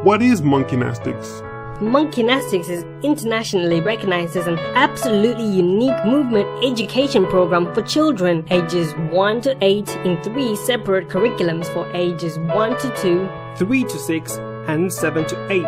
What is Monkeynastix? Monkeynastix is internationally recognized as an absolutely unique movement education program for children ages 1 to 8 in 3 separate curriculums for ages 1 to 2, 3 to 6, and 7 to 8.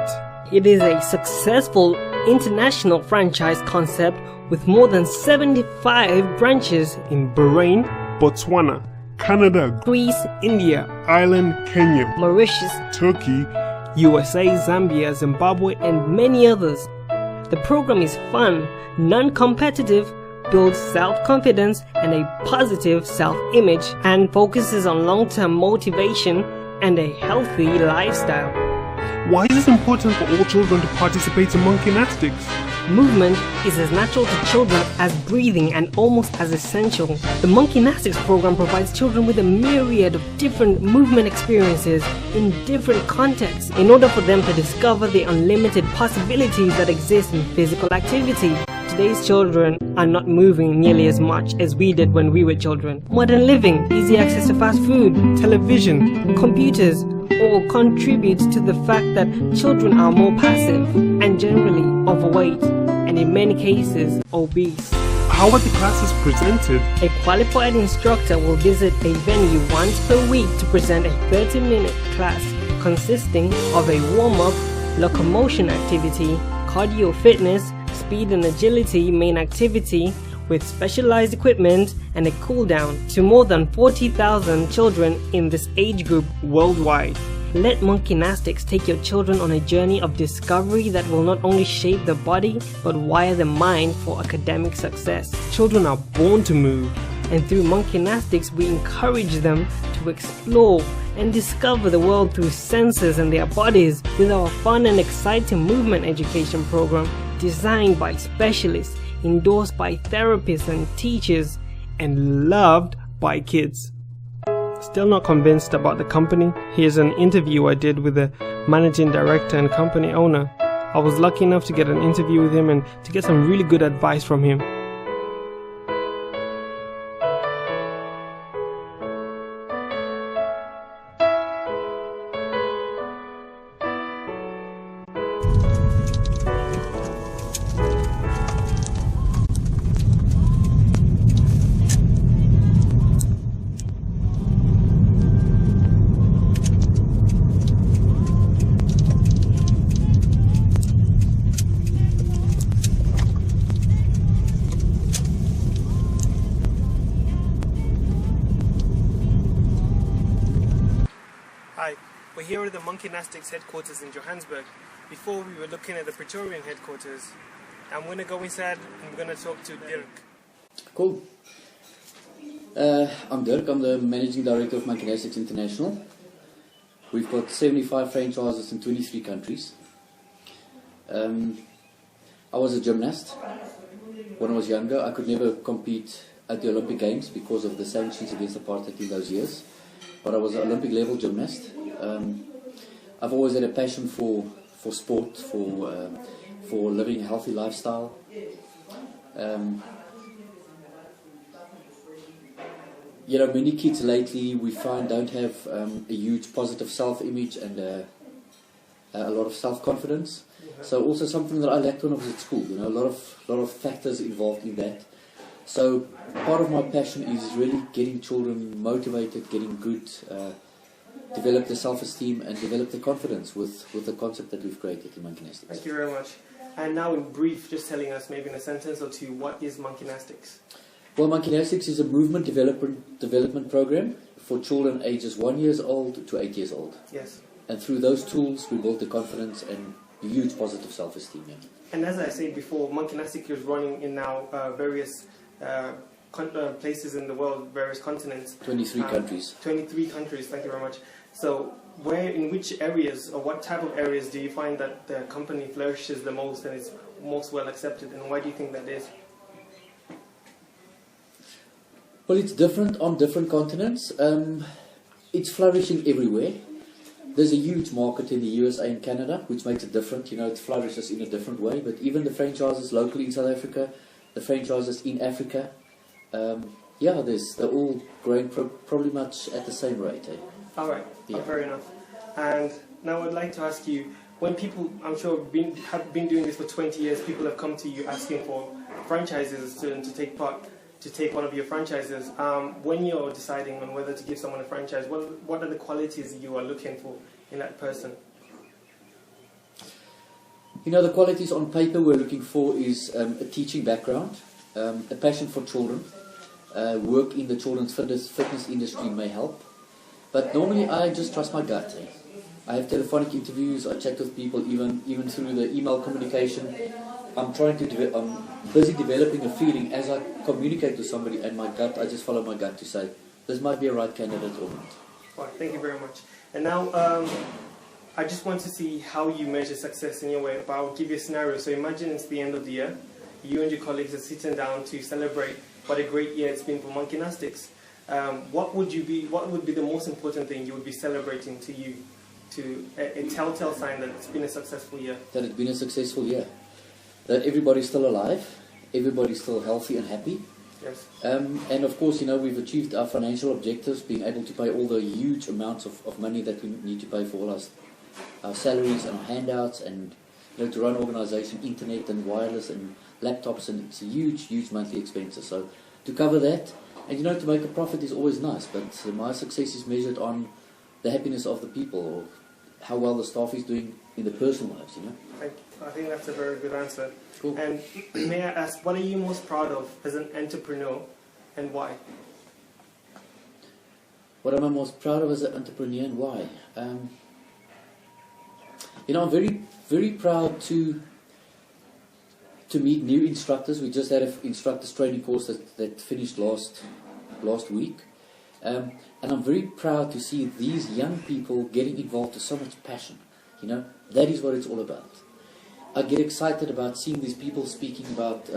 It is a successful international franchise concept with more than 75 branches In Bahrain, Botswana, Canada, Greece, India, Ireland, Kenya, Mauritius, Turkey, USA, Zambia, Zimbabwe, and many others. The program is fun, non-competitive, builds self-confidence and a positive self-image, and focuses on long-term motivation and a healthy lifestyle. Why is it important for all children to participate in Monkeynastix? Movement is as natural to children as breathing and almost as essential. The Monkeynastix program provides children with a myriad of different movement experiences in different contexts in order for them to discover the unlimited possibilities that exist in physical activity. Today's children are not moving nearly as much as we did when we were children. Modern living, easy access to fast food, television, computers, all contribute to the fact that children are more passive and generally overweight and in many cases obese. How are the classes presented? A qualified instructor will visit a venue once per week to present a 30-minute class consisting of a warm-up, locomotion activity, cardio fitness, speed and agility main activity with specialized equipment and a cool down to more than 40,000 children in this age group worldwide. Let Monkeynastix take your children on a journey of discovery that will not only shape the body but wire the mind for academic success. Children are born to move, and through Monkeynastix we encourage them to explore and discover the world through senses and their bodies with our fun and exciting movement education program designed by specialists, endorsed by therapists and teachers, and loved by kids. Still not convinced about the company? Here's an interview I did with the managing director and company owner. I was lucky enough to get an interview with him and to get some really good advice from him. Hi, we're here at the Monkeynastix headquarters in Johanesburg. Before we were looking at the Pretorian headquarters. I'm going to go inside and we're going to talk to Dirk. Cool. I'm Dirk, I'm the Managing Director of Monkeynastix International. We've got 75 franchises in 23 countries. I was a gymnast. When I was younger, I could never compete at the Olympic Games because of the sanctions against apartheid in those years. But I was an Olympic level gymnast. I've always had a passion for sport, for living a healthy lifestyle. You know, many kids lately we find don't have a huge positive self-image and a lot of self-confidence. So also something that I lacked when I was at school. You know, a lot of factors involved in that. So part of my passion is really getting children motivated, getting good, develop the self-esteem and develop the confidence with the concept that we've created in Monkeynastix. Thank you very much. And now in brief, just telling us maybe in a sentence or two, what is Monkeynastix? Well, Monkeynastix is a movement development program for children ages 1 year old to 8 years old. Yes. And through those tools, we build the confidence and huge positive self-esteem. Yeah. And as I said before, Monkeynastix is running in now various places in the world, various continents. 23 countries. 23 countries, thank you very much. So in which areas or what type of areas do you find that the company flourishes the most and is most well accepted, and why do you think that is? Well, it's different on different continents. It's flourishing everywhere. There's a huge market in the USA and Canada, which makes it different. You know, it flourishes in a different way. But even the franchises locally in South Africa, the franchises in Africa, yeah, they're all growing probably much at the same rate. Eh? All right, fair enough. And now I'd like to ask you, when people, I'm sure, have been doing this for 20 years, people have come to you asking for franchises to take one of your franchises. When you're deciding on whether to give someone a franchise, what are the qualities you are looking for in that person? You know, the qualities on paper we're looking for is a teaching background, a passion for children, work in the children's fitness industry may help. But normally I just trust my gut. I have telephonic interviews, I chat with people even through the email communication. I'm busy developing a feeling as I communicate to somebody, and my gut, I just follow my gut to say, this might be a right candidate or not. Right, thank you very much. And now, I just want to see how you measure success in your way, but I'll give you a scenario. So imagine it's the end of the year, you and your colleagues are sitting down to celebrate what a great year it's been for Monkeynastix. What would be the most important thing you would be celebrating to you, to a telltale sign that it's been a successful year? That it's been a successful year. That everybody's still alive, everybody's still healthy and happy. Yes. And of course, you know, we've achieved our financial objectives, being able to pay all the huge amounts of money that we need to pay for all our salaries and our handouts, and you know, to run organisation, internet and wireless and laptops, and it's a huge monthly expenses. So to cover that, and you know, to make a profit is always nice, but my success is measured on the happiness of the people, or how well the staff is doing in their personal lives, you know. I think that's a very good answer. Cool. And may I ask, what are you most proud of as an entrepreneur, and why? What am I most proud of as an entrepreneur, and why? You know, I'm very proud to meet new instructors. We just had an instructors training course that finished last week. And I'm very proud to see these young people getting involved with so much passion. You know, that is what it's all about. I get excited about seeing these people speaking about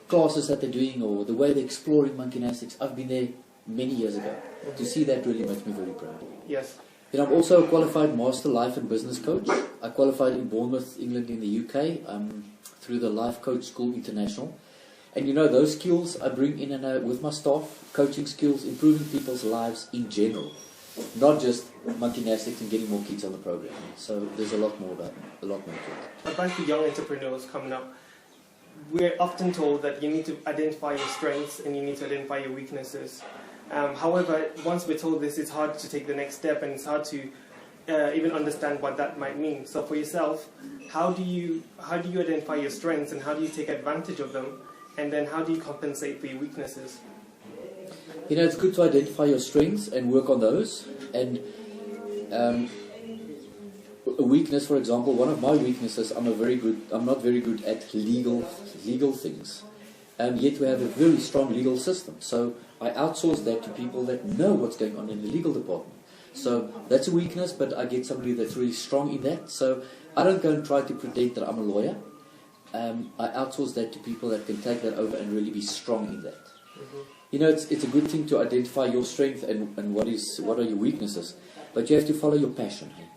classes that they're doing, or the way they're exploring Monkeynastix. I've been there many years ago. To see that really makes me very proud. Yes. You know, I'm also a qualified Master Life and Business Coach. I qualified in Bournemouth, England, in the UK, through the Life Coach School International. And you know, those skills I bring in and with my staff, coaching skills, improving people's lives in general, not just Monkeynastix and getting more kids on the program. So there's a lot more to it. Advice to young entrepreneurs coming up. We're often told that you need to identify your strengths and you need to identify your weaknesses. However, once we're told this, it's hard to take the next step, and it's hard to even understand what that might mean. So for yourself, how do you identify your strengths, and how do you take advantage of them, and then how do you compensate for your weaknesses? You know, it's good to identify your strengths and work on those. And a weakness, for example, one of my weaknesses, I'm not very good at legal things. Yet we have a very strong legal system. So I outsource that to people that know what's going on in the legal department. So that's a weakness, but I get somebody that's really strong in that. So I don't go and try to pretend that I'm a lawyer. I outsource that to people that can take that over and really be strong in that. Mm-hmm. You know, it's a good thing to identify your strength and what are your weaknesses, but you have to follow your passion. Hey?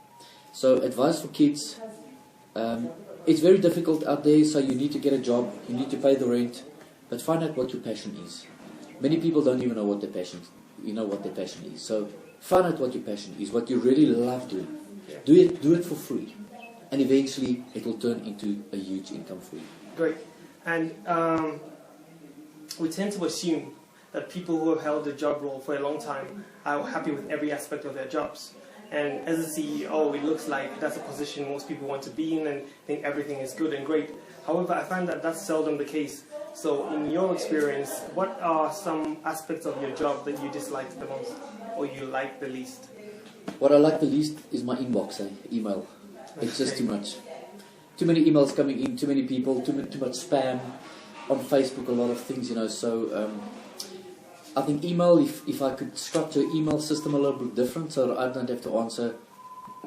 So advice for kids, it's very difficult out there, so you need to get a job, you need to pay the rent, but find out what your passion is. Many people don't even know what their passion is. So find out what your passion is, what you really love doing. Do it for free. And eventually it will turn into a huge income for you. Great. And we tend to assume that people who have held a job role for a long time are happy with every aspect of their jobs. And as a CEO, it looks like that's a position most people want to be in and think everything is good and great. However, I find that that's seldom the case. So in your experience, what are some aspects of your job that you dislike the most, or you like the least? What I like the least is my inbox, email. It's just too much. Too many emails coming in, too many people, too much spam. On Facebook, a lot of things, you know. So I think email, if I could structure email system a little bit different, so that I don't have to answer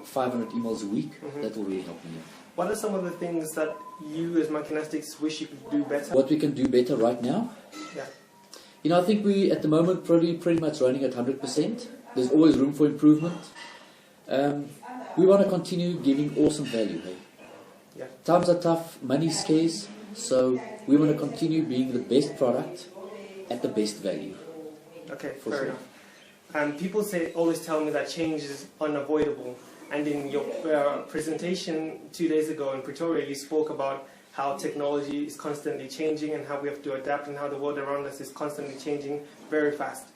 500 emails a week, that will really help me. What are some of the things that you as Monkeynastix wish you could do better? What we can do better right now? Yeah. You know, I think we, at the moment, pretty much running at 100%. There's always room for improvement. We want to continue giving awesome value. Hey? Yeah. Times are tough, money's scarce, so we want to continue being the best product at the best value. Okay, fair enough. People always tell me that change is unavoidable. And in your presentation 2 days ago in Pretoria, you spoke about how technology is constantly changing and how we have to adapt and how the world around us is constantly changing very fast.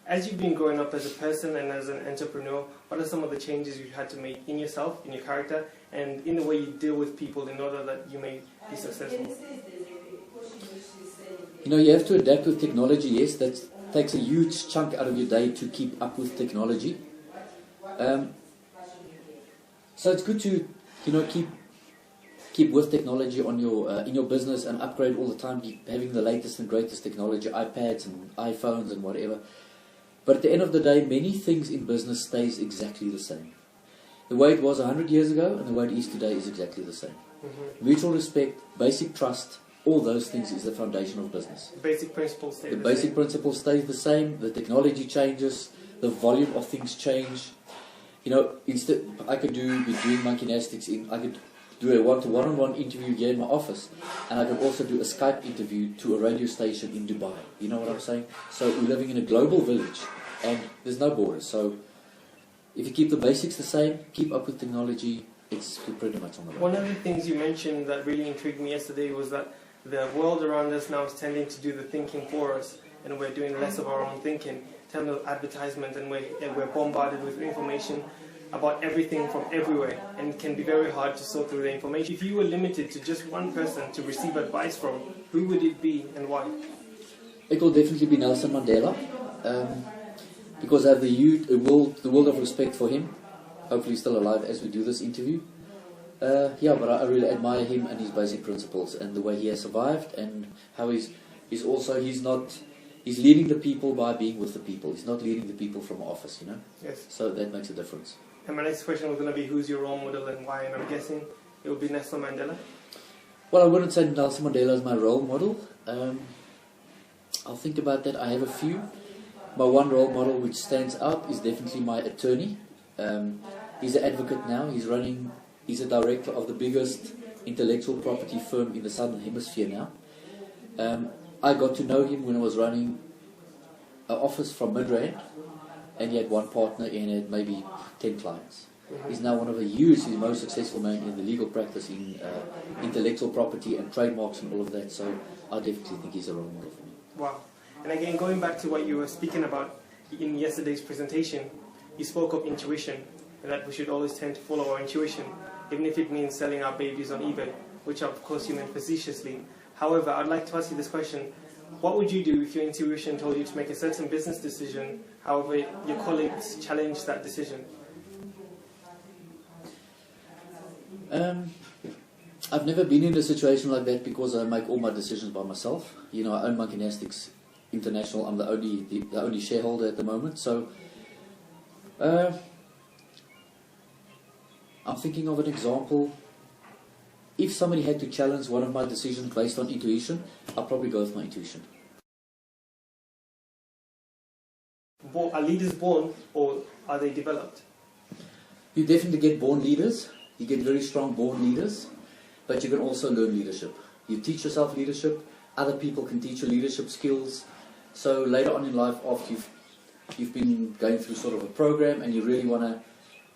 As you've been growing up as a person and as an entrepreneur, what are some of the changes you've had to make in yourself, in your character, and in the way you deal with people in order that you may be successful? You know, you have to adapt with technology, yes. That takes a huge chunk out of your day to keep up with technology. So it's good to, you know, keep with technology on your in your business and upgrade all the time, having the latest and greatest technology, iPads and iPhones and whatever. But at the end of the day, many things in business stays exactly the same. The way it was 100 years ago and the way it is today is exactly the same. Mutual respect, basic trust, all those things is the foundation of business. Basic principles stay the same. The basic principles stay the same. The technology changes. The volume of things change. You know, instead I could be doing Monkeynastix. I could do a one-on-one interview here in my office, and I can also do a Skype interview to a radio station in Dubai. You know what I'm saying? So we're living in a global village, and there's no borders. So if you keep the basics the same, keep up with technology, it's pretty much on the way. One of the things you mentioned that really intrigued me yesterday was that the world around us now is tending to do the thinking for us, and we're doing less of our own thinking in terms of advertisement, and we're bombarded with information about everything from everywhere, and it can be very hard to sort through the information. If you were limited to just one person to receive advice from, who would it be and why? It will definitely be Nelson Mandela, because I have the world of respect for him. Hopefully he's still alive as we do this interview. Yeah, but I really admire him and his basic principles and the way he has survived, and how he's leading the people by being with the people. He's not leading the people from office, you know. Yes. So that makes a difference. And my next question was going to be, who's your role model and why? And I'm guessing it would be Nelson Mandela. Well, I wouldn't say Nelson Mandela is my role model. I'll think about that. I have a few. My one role model which stands out is definitely my attorney. He's an advocate now. He's a director of the biggest intellectual property firm in the Southern Hemisphere now. I got to know him when I was running an office from Midrand, and he had one partner and had maybe 10 clients. He's now one of the most successful men in the legal practice in intellectual property and trademarks and all of that, so I definitely think he's a role model for me. Wow. And again, going back to what you were speaking about in yesterday's presentation, you spoke of intuition, and that we should always tend to follow our intuition, even if it means selling our babies on eBay, which of course you meant facetiously. However, I'd like to ask you this question. What would you do if your intuition told you to make a certain business decision, however your colleagues challenged that decision? I've never been in a situation like that because I make all my decisions by myself. You know, I own Monkeynastix International. I'm the only shareholder at the moment. So I'm thinking of an example. If somebody had to challenge one of my decisions based on intuition, I'll probably go with my intuition. Are leaders born, or are they developed? You definitely get born leaders. You get very strong born leaders, but you can also learn leadership. You teach yourself leadership. Other people can teach you leadership skills. So later on in life, after you've been going through sort of a program and you really want to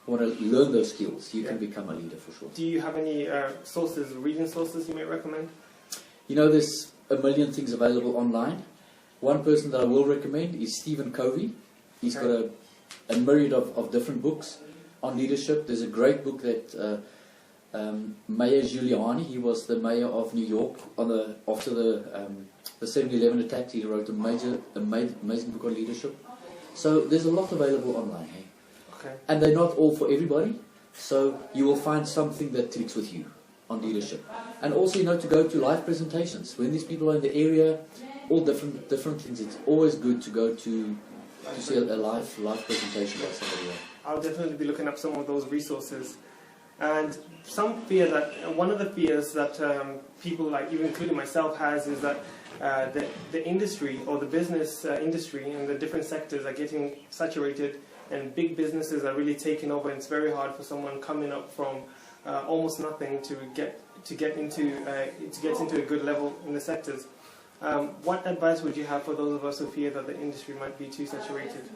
learn those skills, you can become a leader for sure. Do you have any reading sources you may recommend? You know, there's a million things available online. One person that I will recommend is Stephen Covey. He's got a myriad of different books on leadership. There's a great book that Mayor Giuliani, he was the mayor of New York after the 7/11 attacks. He wrote amazing book on leadership. So there's a lot available online. Hey? Okay. And they're not all for everybody, so you will find something that clicks with you on leadership. And also, you know, to go to live presentations. When these people are in the area, all different things, it's always good to go to see a live presentation by somebody else. I'll definitely be looking up some of those resources. And one of the fears that people, like even including myself, has is that the industry or the business industry and the different sectors are getting saturated, and big businesses are really taking over, and it's very hard for someone coming up from almost nothing to get into a good level in the sectors. What advice would you have for those of us who fear that the industry might be too saturated?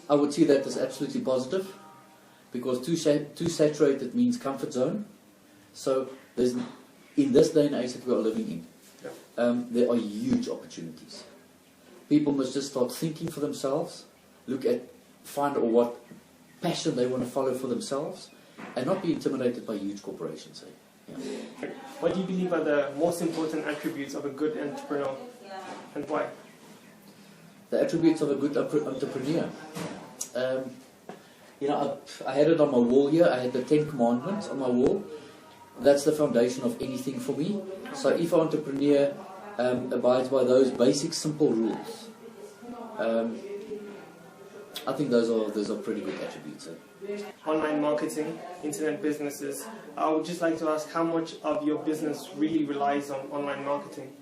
I would see that as absolutely positive, because too saturated means comfort zone. So there's, in this day and age that we are living in, there are huge opportunities. People must just start thinking for themselves, find out what passion they want to follow for themselves, and not be intimidated by huge corporations. Yeah. What do you believe are the most important attributes of a good entrepreneur, and why? The attributes of a good entrepreneur. I had it on my wall here. I had the 10 Commandments on my wall. That's the foundation of anything for me. So if an entrepreneur abides by those basic, simple rules, I think those are pretty good attributes. Online marketing, internet businesses. I would just like to ask how much of your business really relies on online marketing?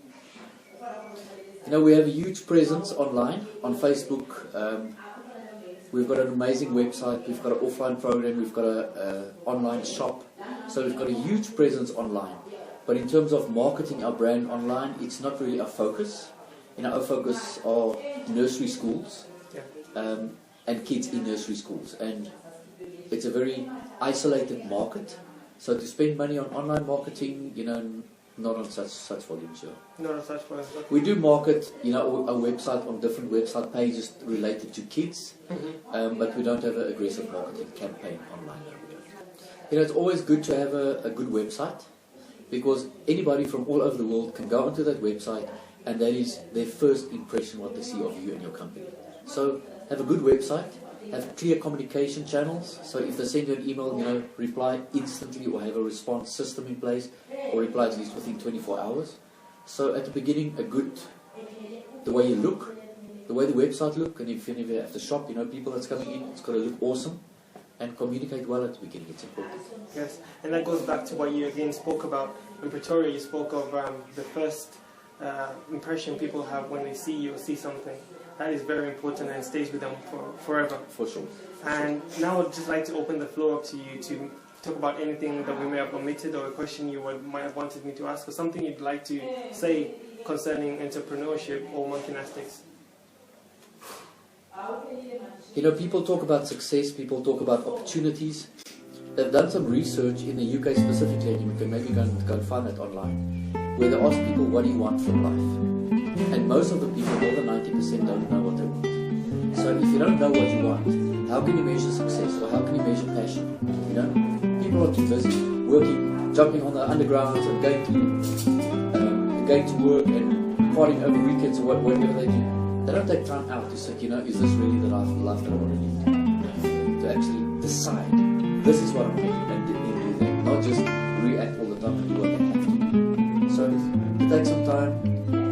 We have a huge presence online, on Facebook. We've got an amazing website, we've got an offline program, we've got an online shop. So we've got a huge presence online. But in terms of marketing our brand online, it's not really our focus. Our focus are nursery schools and kids in nursery schools. And it's a very isolated market. So to spend money on online marketing, not on such volumes, sure. Not on such volumes. We do market, our website on different website pages related to kids, but we don't have an aggressive marketing campaign online. It's always good to have a good website, because anybody from all over the world can go onto that website, and that is their first impression, what they see of you and your company. So have a good website, have clear communication channels, so if they send you an email, reply instantly or have a response system in place, or reply at least within 24 hours. So at the beginning, the way you look, the way the website look, and if you have the shop, people that's coming in, it's got to look awesome, and communicate well at the beginning, it's important. Yes, and that goes back to what you again spoke about. In Pretoria, you spoke of the first impression people have when they see you or see something. That is very important and stays with them forever. For sure. And now I'd just like to open the floor up to you to talk about anything that we may have omitted, or a question you might have wanted me to ask, or something you'd like to say concerning entrepreneurship or Monkeynastix. People talk about success, people talk about opportunities. They've done some research in the UK specifically, and you can maybe go and find that online, where they ask people, what do you want from life? And most of the people, more than 90%, don't know what they want. So if you don't know what you want, how can you measure success, or how can you measure passion? People are too busy working, jumping on the undergrounds and going to work and partying over weekends or whatever they do. They don't take time out to say, is this really the life that I want to lead? To actually decide, this is what I'm doing, and do that, not just react all the time and do what they have to. So take some time,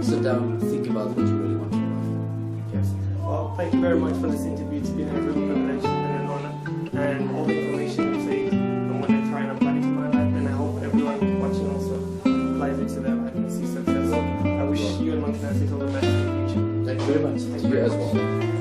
sit down, think about what you really want from life. Yes. Well, thank you very much for this interview. It's been a real privilege and an honor, and all the information you say from what I try and apply to my life, and I hope everyone watching also applies it to their life and sees success. I wish you and Monkeynastix all the best in the future. Thank you very much. To you as well.